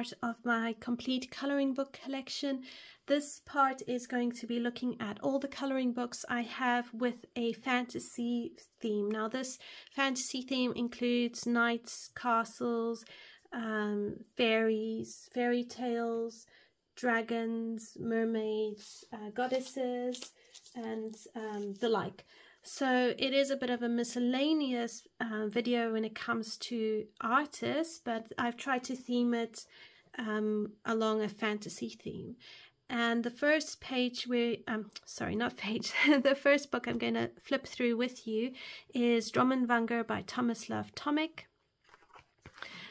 part of my complete coloring book collection. This part is going to be looking at all the coloring books I have with a fantasy theme. Now this fantasy theme includes knights, castles, fairies, fairy tales, dragons, mermaids, goddesses, and the like. So it is a bit of a miscellaneous video when it comes to artists, but I've tried to theme it along a fantasy theme. And the first page the first book I'm going to flip through with you is Drommenwanger by Thomas Love Tomic.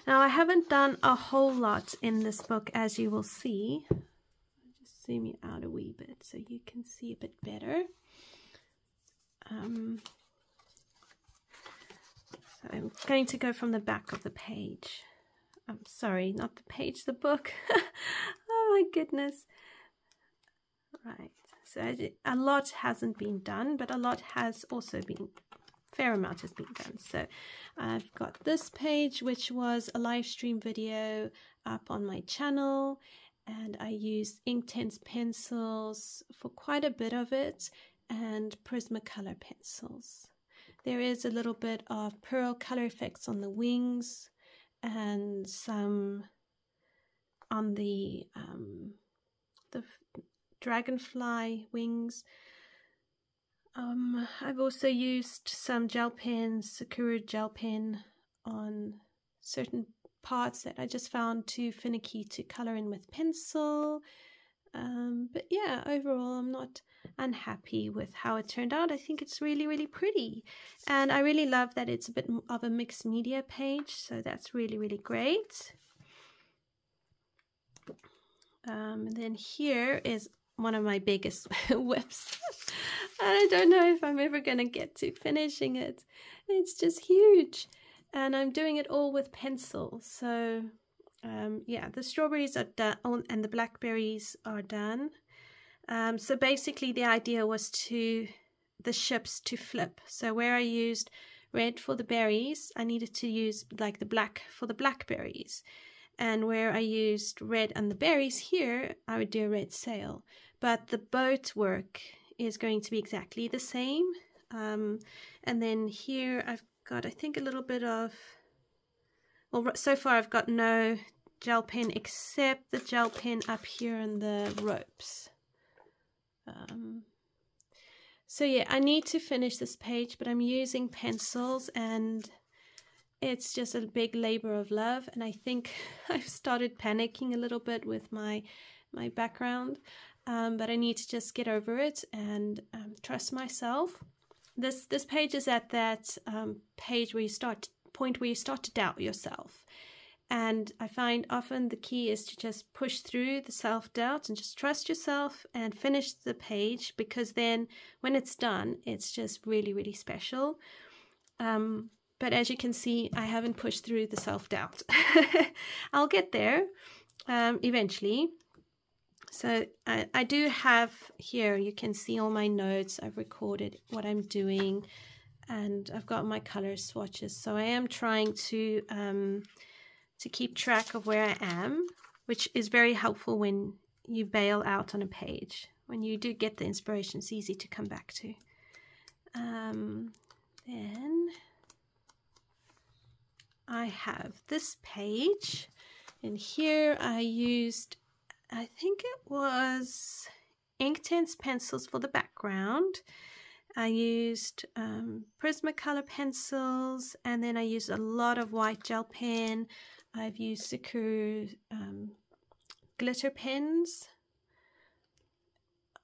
Now I haven't done a whole lot in this book, as you will see. I'll just zoom you out a wee bit so you can see a bit better. So I'm going to go from the back of the page. I'm sorry, not the page, the book. Oh my goodness. Right, so a lot hasn't been done, but a lot has also been, fair amount has been done. So I've got this page, which was a live stream video up on my channel, and I used Inktense pencils for quite a bit of it, and Prismacolor pencils. There is a little bit of pearl color effects on the wings and some on the dragonfly wings. I've also used some gel pens, Sakura gel pen, on certain parts that I just found too finicky to color in with pencil. But yeah, overall I'm not unhappy with how it turned out. I think it's really, really pretty, and I really love that it's a bit of a mixed media page, so that's really, really great. And then here is one of my biggest whips. I don't know if I'm ever going to get to finishing it. It's just huge, and I'm doing it all with pencil. So yeah, the strawberries are done and the blackberries are done. So basically the idea was the ships to flip. So where I used red for the berries, I needed to use like the black for the blackberries. And where I used red and the berries here, I would do a red sail. But the boat work is going to be exactly the same. And then here I've got, I think, a little bit of, well, so far I've got no gel pen except the gel pen up here in the ropes. So yeah, I need to finish this page, but I'm using pencils and it's just a big labor of love, and I think I've started panicking a little bit with my background, but I need to just get over it and trust myself. This page is at that point where you start to doubt yourself, and I find often the key is to just push through the self-doubt and just trust yourself and finish the page, because then when it's done, it's just really, really special. But as you can see, I haven't pushed through the self-doubt. I'll get there eventually. So I do have here, you can see all my notes. I've recorded what I'm doing, and I've got my color swatches. So I am trying to keep track of where I am, which is very helpful when you bail out on a page. When you do get the inspiration, it's easy to come back to. Then I have this page, and here I used, I think it was Inktense pencils for the background. I used Prismacolor pencils, and then I used a lot of white gel pen. I've used Sakura glitter pens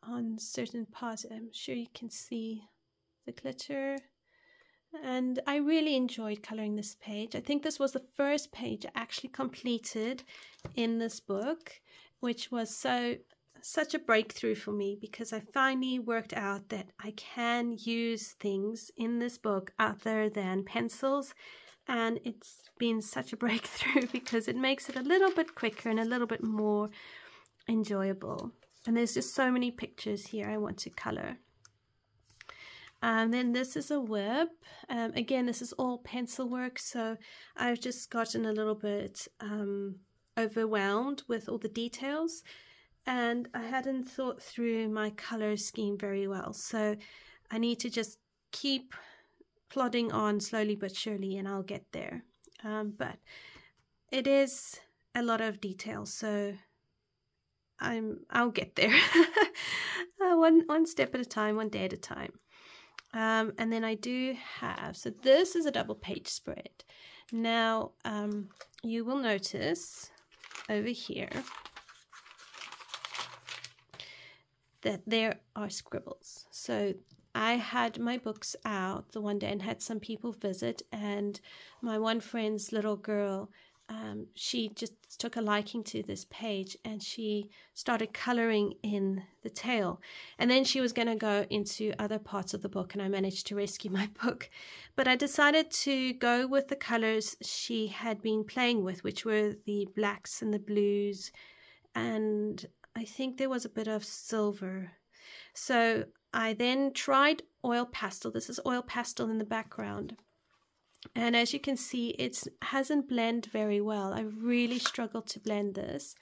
on certain parts. I'm sure you can see the glitter. And I really enjoyed coloring this page. I think this was the first page I actually completed in this book, which was such a breakthrough for me, because I finally worked out that I can use things in this book other than pencils, and it's been such a breakthrough because it makes it a little bit quicker and a little bit more enjoyable. And there's just so many pictures here I want to color. And then this is a whip. Again, this is all pencil work, so I've just gotten a little bit overwhelmed with all the details, and I hadn't thought through my color scheme very well. So I need to just keep plodding on slowly but surely, and I'll get there. But it is a lot of detail, so I'll get there. one step at a time, one day at a time. And then I do have, so this is a double page spread. Now you will notice over here that there are scribbles. So I had my books out the one day and had some people visit, and my one friend's little girl, she just took a liking to this page, and she started coloring in the tail, and then she was going to go into other parts of the book, and I managed to rescue my book. But I decided to go with the colors she had been playing with, which were the blacks and the blues, and I think there was a bit of silver. So I then tried oil pastel. This is oil pastel in the background. And as you can see, it hasn't blended very well. I really struggled to blend this.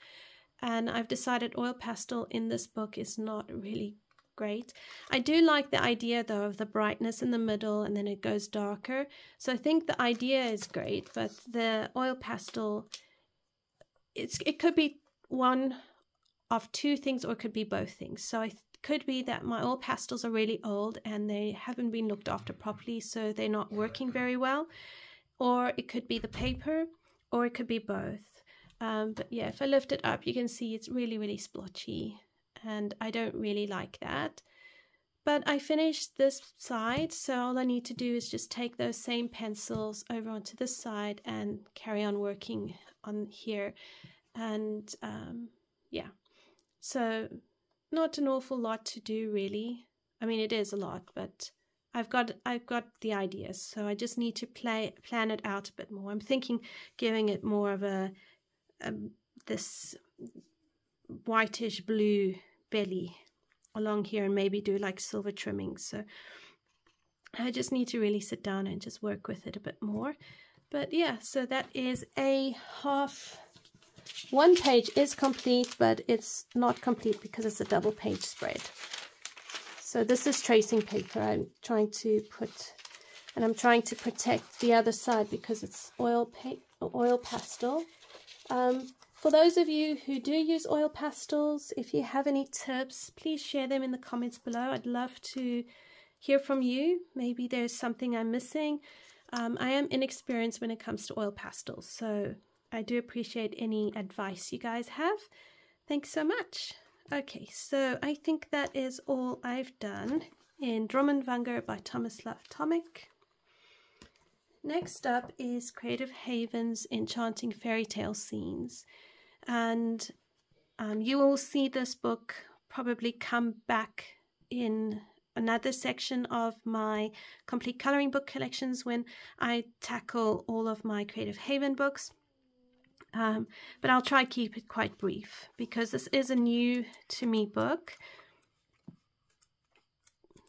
And I've decided oil pastel in this book is not really great. I do like the idea though of the brightness in the middle and then it goes darker. So I think the idea is great, but the oil pastel, it could be one of two things, or it could be both things. So it could be that my oil pastels are really old and they haven't been looked after properly, so they're not working very well. Or it could be the paper, or it could be both. But yeah, if I lift it up, you can see it's really, really splotchy, and I don't really like that. But I finished this side, so all I need to do is just take those same pencils over onto this side and carry on working on here. And yeah, so not an awful lot to do really. I mean, it is a lot, but I've got the ideas, so I just need to plan it out a bit more. I'm thinking giving it more of a this whitish blue belly along here, and maybe do like silver trimmings. So I just need to really sit down and just work with it a bit more. But yeah, so that is a half. One page is complete, but it's not complete because it's a double page spread. So this is tracing paper I'm trying to put, and I'm trying to protect the other side because it's oil pastel. For those of you who do use oil pastels, if you have any tips, please share them in the comments below. I'd love to hear from you. Maybe there's something I'm missing. I am inexperienced when it comes to oil pastels, so I do appreciate any advice you guys have. Thanks so much. Okay, so I think that is all I've done in Dromundwanger by Thomas Love Tomic. Next up is Creative Haven's Enchanting Fairy Tale Scenes. And you will see this book probably come back in another section of my complete coloring book collections when I tackle all of my Creative Haven books. But I'll try to keep it quite brief because this is a new to me book.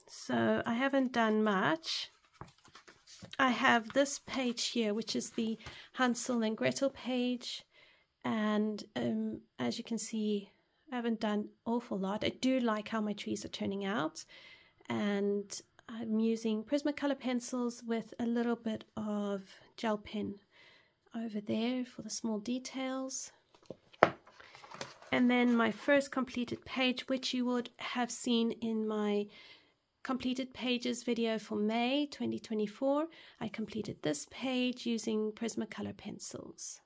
So I haven't done much. I have this page here, which is the Hansel and Gretel page. And as you can see, I haven't done an awful lot. I do like how my trees are turning out. And I'm using Prismacolor pencils with a little bit of gel pen over there for the small details. And then my first completed page, which you would have seen in my completed pages video for May 2024, I completed this page using Prismacolor pencils.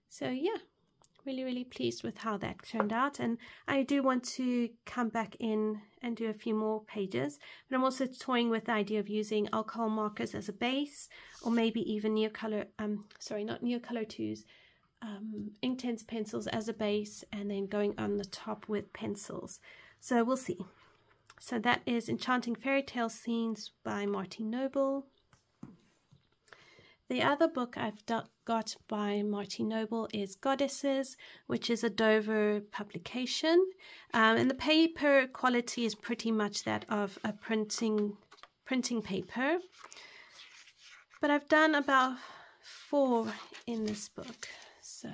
So yeah, really pleased with how that turned out, and I do want to come back in and do a few more pages, but I'm also toying with the idea of using alcohol markers as a base, or maybe even Neocolor, not Neocolor 2's, Inktense pencils as a base, and then going on the top with pencils. So we'll see. So that is Enchanting Fairy Tale Scenes by Martin Noble. The other book I've got by Martin Noble is Goddesses, which is a Dover publication. And the paper quality is pretty much that of a printing paper. But I've done about 4 in this book. So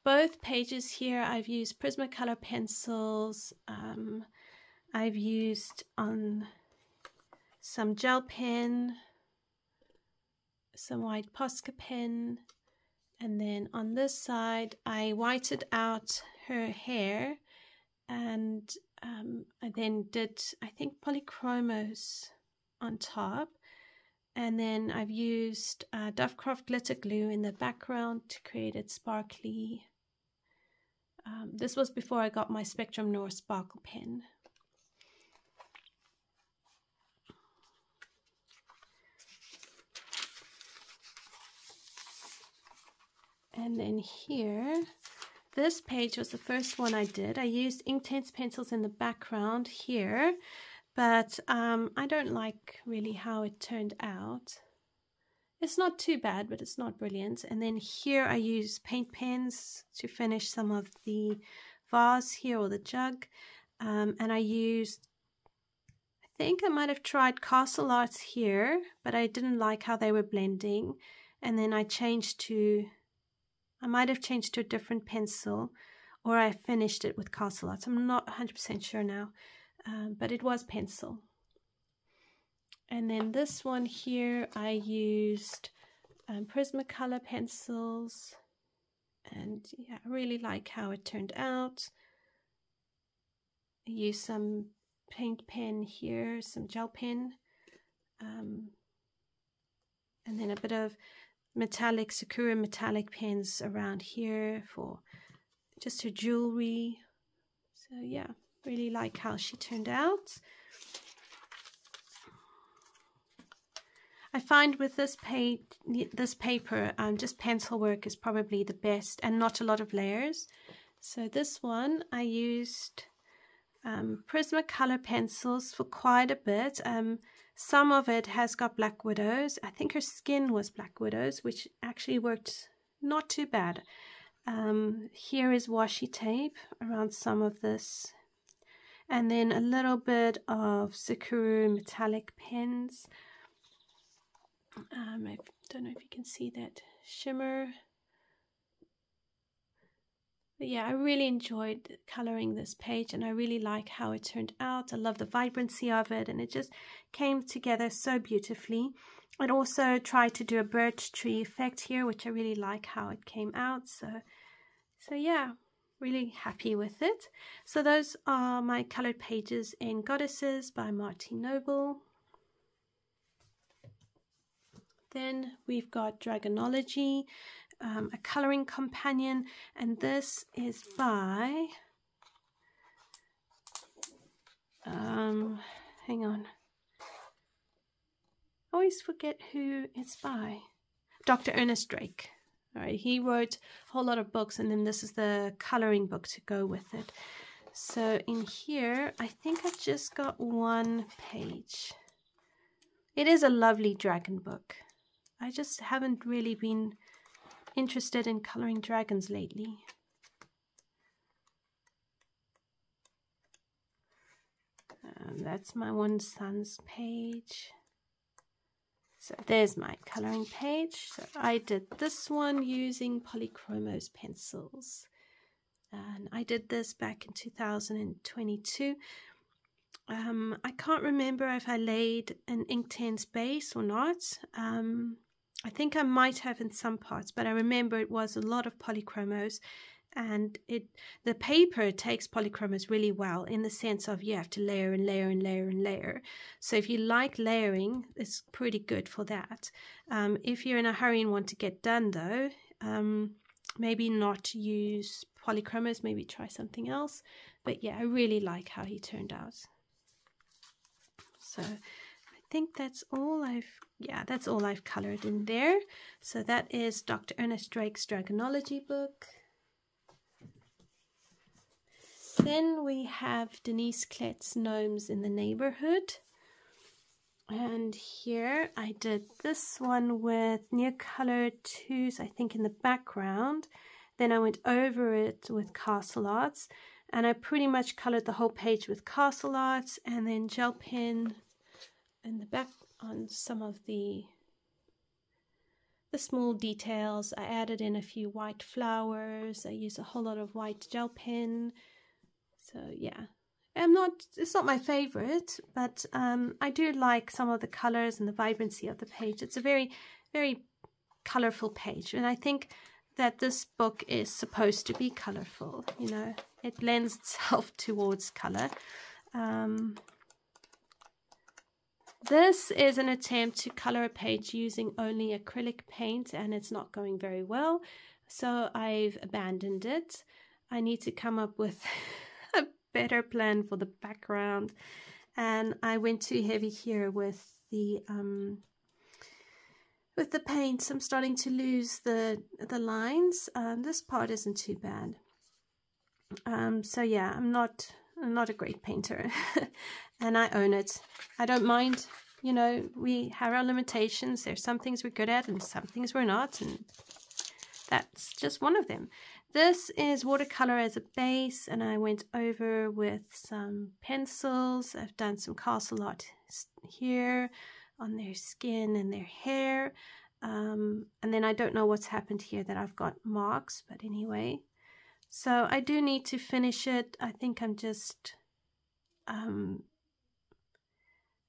both pages here I've used Prismacolor pencils. I've used on some gel pen, some white Posca pen, and then on this side I whited out her hair, and I then did, I think, polychromos on top, and then I've used Dovecraft glitter glue in the background to create it sparkly. This was before I got my Spectrum Noir sparkle pen. And then here, this page was the first one I did. I used Inktense pencils in the background here, but I don't like really how it turned out. It's not too bad, but it's not brilliant. And then here I use paint pens to finish some of the vase here, or the jug. And I used, I think I might have tried Castle Arts here, but I didn't like how they were blending. And then I might have changed to a different pencil, or I finished it with Castle Arts. I'm not 100% sure now, but it was pencil. And then this one here, I used Prismacolor pencils, and yeah, I really like how it turned out. I used some paint pen here, some gel pen, and then a bit of metallic, Sakura metallic pens around here for just her jewelry. So yeah, really like how she turned out. I find with this paper, just pencil work is probably the best, and not a lot of layers. So this one I used Prismacolor pencils for quite a bit. Some of it has got Black Widows. I think her skin was Black Widows, which actually worked not too bad. Here is washi tape around some of this. And then a little bit of Sakura metallic pens. I don't know if you can see that shimmer. But yeah, I really enjoyed coloring this page, and I really like how it turned out. I love the vibrancy of it, and it just came together so beautifully. I'd also tried to do a birch tree effect here, which I really like how it came out. So yeah, really happy with it. So those are my colored pages in Goddesses by Martine Noble. Then we've got Dragonology, a coloring companion, and this is by, hang on, I always forget who it's by, Dr. Ernest Drake. All right, he wrote a whole lot of books, and then this is the coloring book to go with it. So in here, I think I've just got one page. It is a lovely dragon book. I just haven't really been interested in coloring dragons lately. That's my one son's page. So there's my coloring page. So I did this one using Polychromos pencils. And I did this back in 2022. I can't remember if I laid an Inktense base or not. I think I might have in some parts, but I remember it was a lot of Polychromos, and the paper takes Polychromos really well, in the sense of you have to layer and layer and layer and layer. So if you like layering, it's pretty good for that. If you're in a hurry and want to get done though, maybe not use Polychromos, maybe try something else. But yeah, I really like how he turned out. So I think that's all I've colored in there. So that is Dr. Ernest Drake's Dragonology book. Then we have Denise Klett's Gnomes in the Neighborhood. And here I did this one with Near Color 2s, I think, in the background. Then I went over it with Castle Arts, and I pretty much colored the whole page with Castle Arts, and then gel pen in the back on some of the small details. I added in a few white flowers. I used a whole lot of white gel pen. So yeah, it's not my favorite, but I do like some of the colors and the vibrancy of the page. It's a very, very colorful page, and I think that this book is supposed to be colorful. You know, it lends itself towards color. This is an attempt to color a page using only acrylic paint, and it's not going very well, so I've abandoned it. I need to come up with a better plan for the background, and I went too heavy here with the paints. I'm starting to lose the lines. This part isn't too bad. So yeah, I'm not a great painter, and I own it. I don't mind. You know, we have our limitations. There's some things we're good at and some things we're not, and that's just one of them. This is watercolor as a base, and I went over with some pencils. I've done some castle art here on their skin and their hair, and then I don't know what's happened here that I've got marks, but anyway. So I do need to finish it. I think I'm just,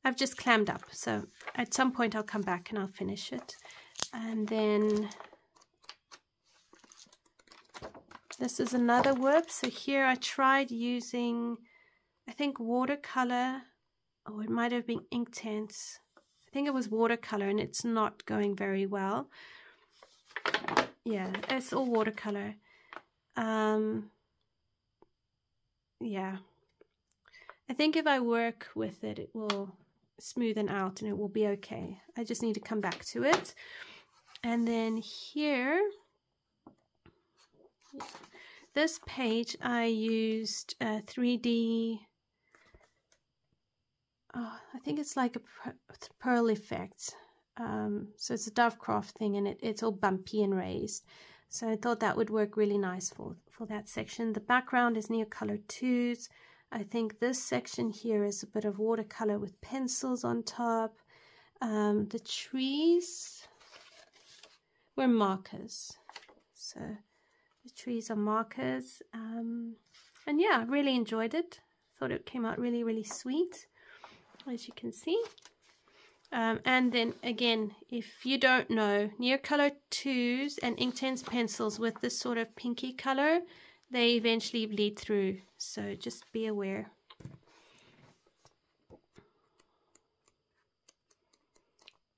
I've just clammed up. So at some point I'll come back and I'll finish it. And then this is another work. So here I tried using, I think watercolor, or it might have been Inktense. I think it was watercolor, and it's not going very well. Yeah, it's all watercolor. Yeah, I think if I work with it, it will smoothen out and it will be okay. I just need to come back to it. And then here, this page I used 3D, I think it's like a pearl effect. So it's a Dovecraft thing, and it's all bumpy and raised. So I thought that would work really nice for that section. The background is Neocolor 2s. I think this section here is a bit of watercolor with pencils on top. The trees were markers. So the trees are markers. And yeah, I really enjoyed it. Thought it came out really, really sweet, as you can see. And then again, if you don't know, Neocolor 2s and Inktense pencils with this sort of pinky color, they eventually bleed through, so just be aware.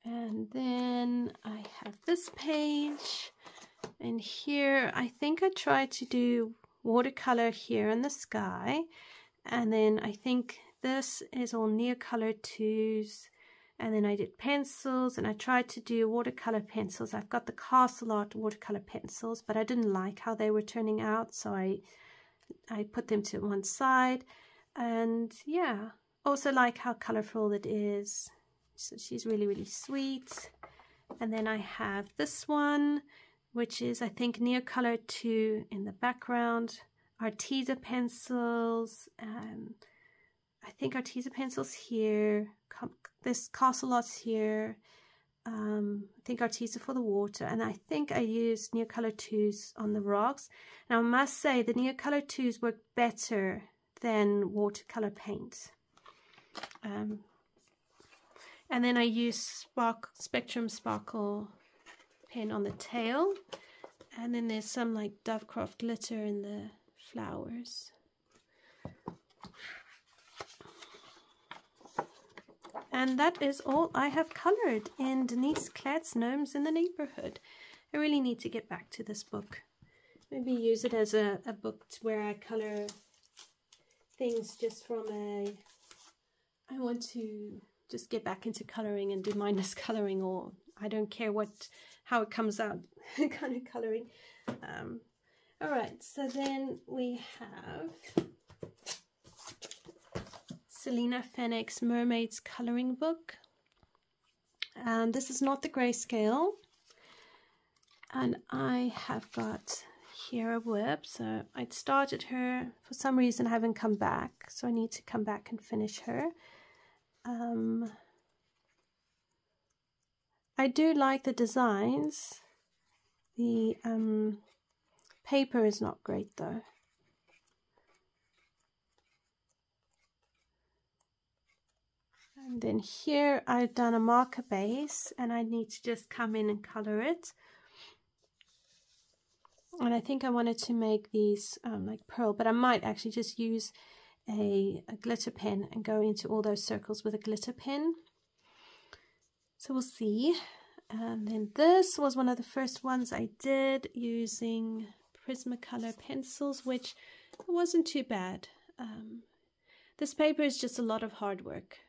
And then I have this page, and here I think I tried to do watercolor here in the sky, and then I think this is all Neocolor 2s. And then I did pencils, and I tried to do watercolor pencils. I've got the Castle Art watercolor pencils, but I didn't like how they were turning out, so I put them to one side. And yeah, also like how colorful it is. So she's really, really sweet. And then I have this one, which is, I think, Neocolor 2 in the background. Arteza pencils, I think Arteza pencils here. This Castle Art's here. I think Arteza for the water, and I think I used Neocolor 2s on the rocks. Now I must say the Neocolor 2s work better than watercolor paint. And then I used Spectrum Sparkle pen on the tail, and then there's some like Dovecraft glitter in the flowers. And that is all I have colored in Denise Klatt's Gnomes in the Neighborhood. I really need to get back to this book. Maybe use it as a book where I color things just from a... I want to just get back into coloring and do mindless coloring, or I don't care how it comes out kind of coloring. Alright, so then we have Selena Fenwick's Mermaid's Coloring Book. This is not the grayscale, and I have got here a blurb. So I'd started her, for some reason I haven't come back, so I need to come back and finish her. I do like the designs. The paper is not great though. And then here I've done a marker base, and I need to just come in and color it. And I think I wanted to make these like pearl, but I might actually just use a glitter pen and go into all those circles with a glitter pen. So we'll see. And then this was one of the first ones I did using Prismacolor pencils, which wasn't too bad. This paper is just a lot of hard work.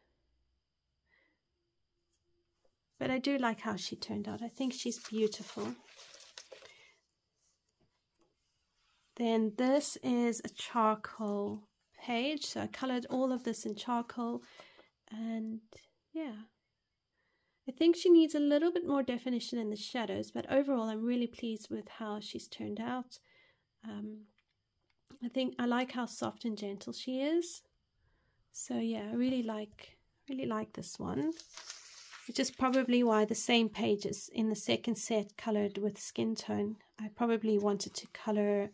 But I do like how she turned out. I think she's beautiful. Then this is a charcoal page. So I colored all of this in charcoal. And yeah, I think she needs a little bit more definition in the shadows. But overall, I'm really pleased with how she's turned out. I think I like how soft and gentle she is. So yeah, I really like this one. Which is probably why the same pages in the second set colored with skin tone. I probably wanted to color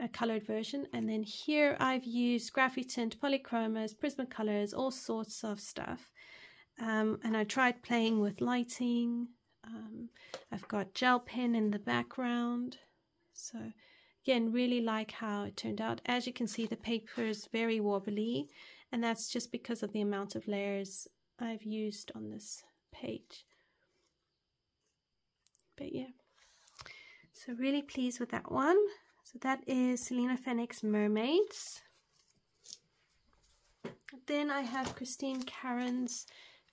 a colored version. And then here I've used Graphitint, polychromos, Prismacolors, all sorts of stuff. And I tried playing with lighting. I've got gel pen in the background. So again, really like how it turned out. As you can see, the paper is very wobbly, and that's just because of the amount of layers I've used on this page. But yeah, so really pleased with that one. So that is Selena Fenwick's Mermaids. Then I have Christine Caron's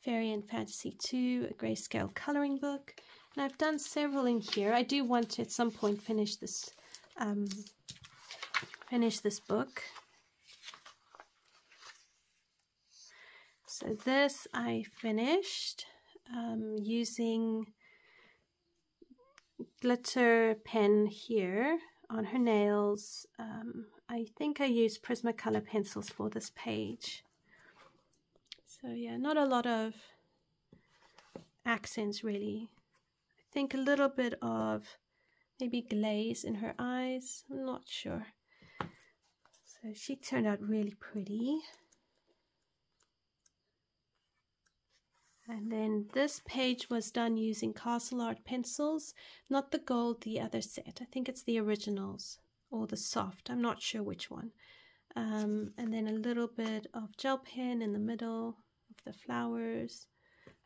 Fairy and Fantasy 2, a grayscale coloring book. And I've done several in here. I do want to at some point finish this book. So this I finished using glitter pen here on her nails. I think I used Prismacolor pencils for this page. So yeah, not a lot of accents really. I think a little bit of maybe glaze in her eyes. I'm not sure. So she turned out really pretty. And then this page was done using Castle Art pencils, not the gold, the other set. I think it's the originals or the soft. I'm not sure which one. And then a little bit of gel pen in the middle of the flowers.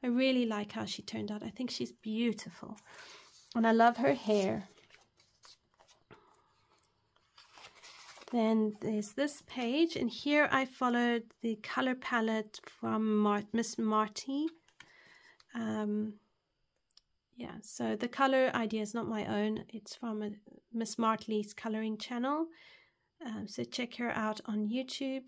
I really like how she turned out. I think she's beautiful. And I love her hair. Then there's this page, and here I followed the color palette from Miss Marty. Yeah, so the color idea is not my own. It's from Miss Martley's coloring channel. So check her out on YouTube.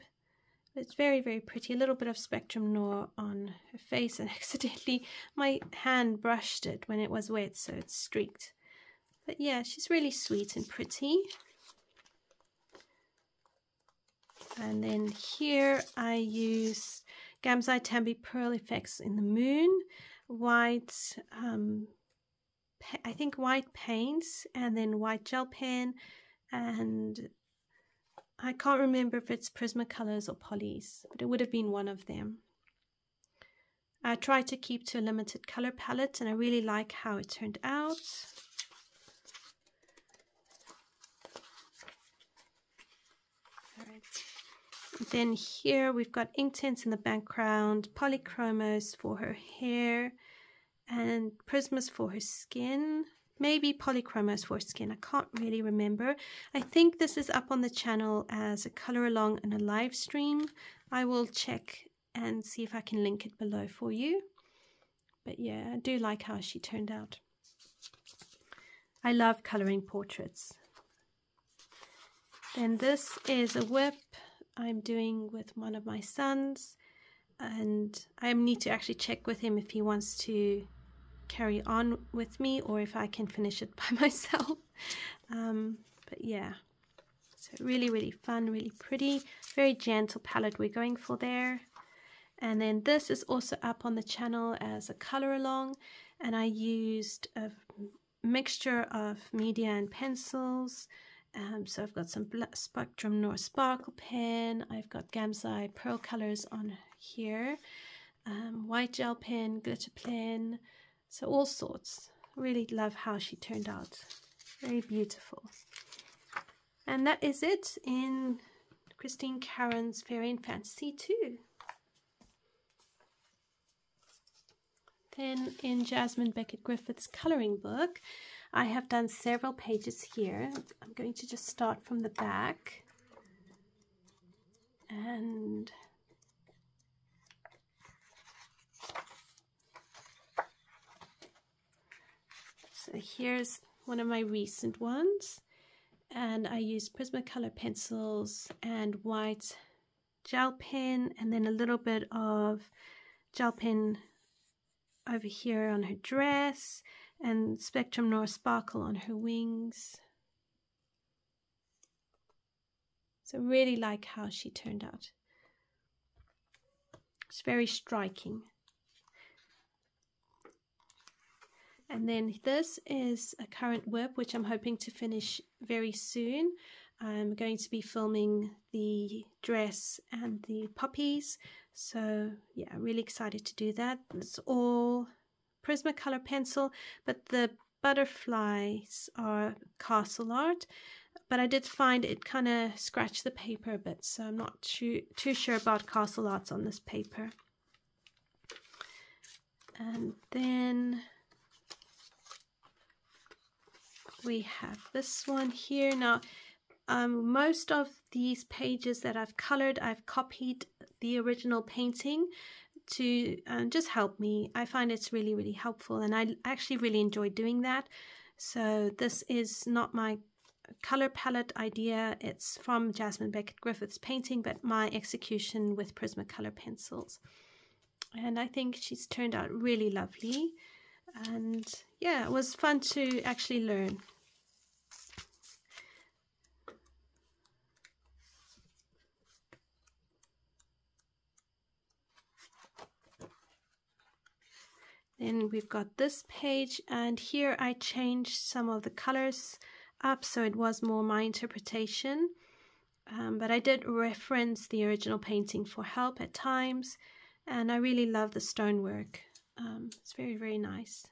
It's very, very pretty. A little bit of Spectrum Noir on her face, and accidentally my hand brushed it when it was wet, so it's streaked. But yeah, she's really sweet and pretty. And then here I use Gamzai Tambi Pearl Effects in the Moon, white, I think white paints, and then white gel pen, and I can't remember if it's Prismacolors or Polys, but it would have been one of them. I tried to keep to a limited color palette, and I really like how it turned out. All right. Then here we've got Inktense in the background, polychromos for her hair, and prismas for her skin. Maybe polychromos for skin. I can't really remember. I think this is up on the channel as a color along in a live stream. I will check and see if I can link it below for you. But yeah, I do like how she turned out. I love coloring portraits. Then this is a whip I'm doing with one of my sons, and I need to actually check with him if he wants to carry on with me or if I can finish it by myself. But yeah, so really, really fun, really pretty, very gentle palette we're going for there. And then this is also up on the channel as a color along, and I used a mixture of media and pencils. So I've got some Spectrum Noir Sparkle pen, I've got Gamsai pearl colors on here, white gel pen, glitter pen, so all sorts. Really love how she turned out. Very beautiful. And that is it in Christine Caron's Fairy and Fantasy 2. Then in Jasmine Beckett Griffith's coloring book, I have done several pages here. I'm going to just start from the back. And so here's one of my recent ones. And I used Prismacolor pencils and white gel pen, and then a little bit of gel pen over here on her dress, and Spectrum Noir Sparkle on her wings. So really like how she turned out. It's very striking. And then this is a current whip, which I'm hoping to finish very soon. I'm going to be filming the dress and the poppies. So yeah, really excited to do that. It's all Prismacolor pencil, but the butterflies are castle art. But I did find it kind of scratched the paper a bit, so I'm not too sure about castle arts on this paper. And then we have this one here. Now, most of these pages that I've colored, I've copied the original painting to just help me. I find it's really, really helpful, and I actually really enjoy doing that. So this is not my color palette idea. It's from Jasmine Beckett Griffith's painting, but my execution with Prismacolor pencils. And I think she's turned out really lovely. And yeah, it was fun to actually learn. Then we've got this page, and here I changed some of the colors up so it was more my interpretation. But I did reference the original painting for help at times, and I really love the stonework. It's very, very nice.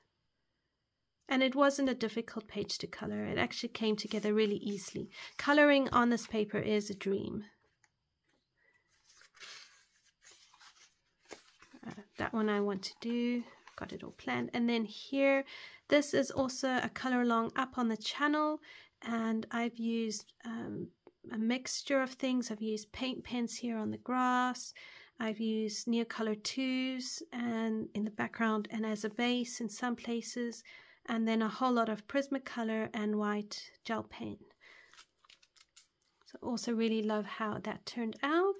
And it wasn't a difficult page to color. It actually came together really easily. Coloring on this paper is a dream. That one I want to do. Got it all planned. And then here, this is also a color along up on the channel, and I've used a mixture of things. I've used paint pens here on the grass, I've used Neocolor 2s and in the background and as a base in some places, and then a whole lot of Prismacolor and white gel pen. So also really love how that turned out.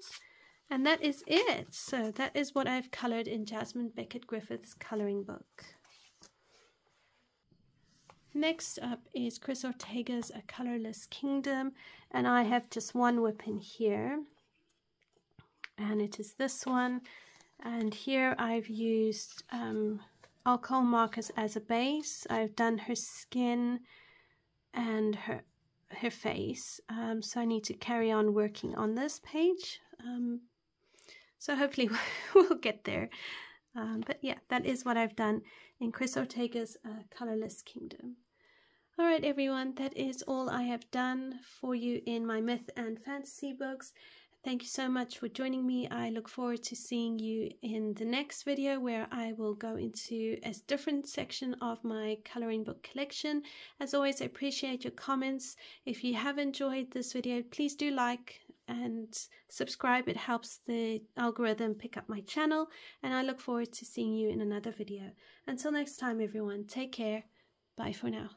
And that is it. So that is what I've colored in Jasmine Beckett Griffith's coloring book. Next up is Chris Ortega's A Colorless Kingdom, and I have just one whip in here, and it is this one. And here I've used alcohol markers as a base. I've done her skin and her face, so I need to carry on working on this page. So hopefully we'll get there. But yeah, that is what I've done in Chris Ortega's Colorless Kingdom. All right, everyone, that is all I have done for you in my myth and fantasy books. Thank you so much for joining me. I look forward to seeing you in the next video, where I will go into a different section of my coloring book collection. As always, I appreciate your comments. If you have enjoyed this video, please do like and subscribe. It helps the algorithm pick up my channel, and I look forward to seeing you in another video. Until next time, everyone, take care. Bye for now.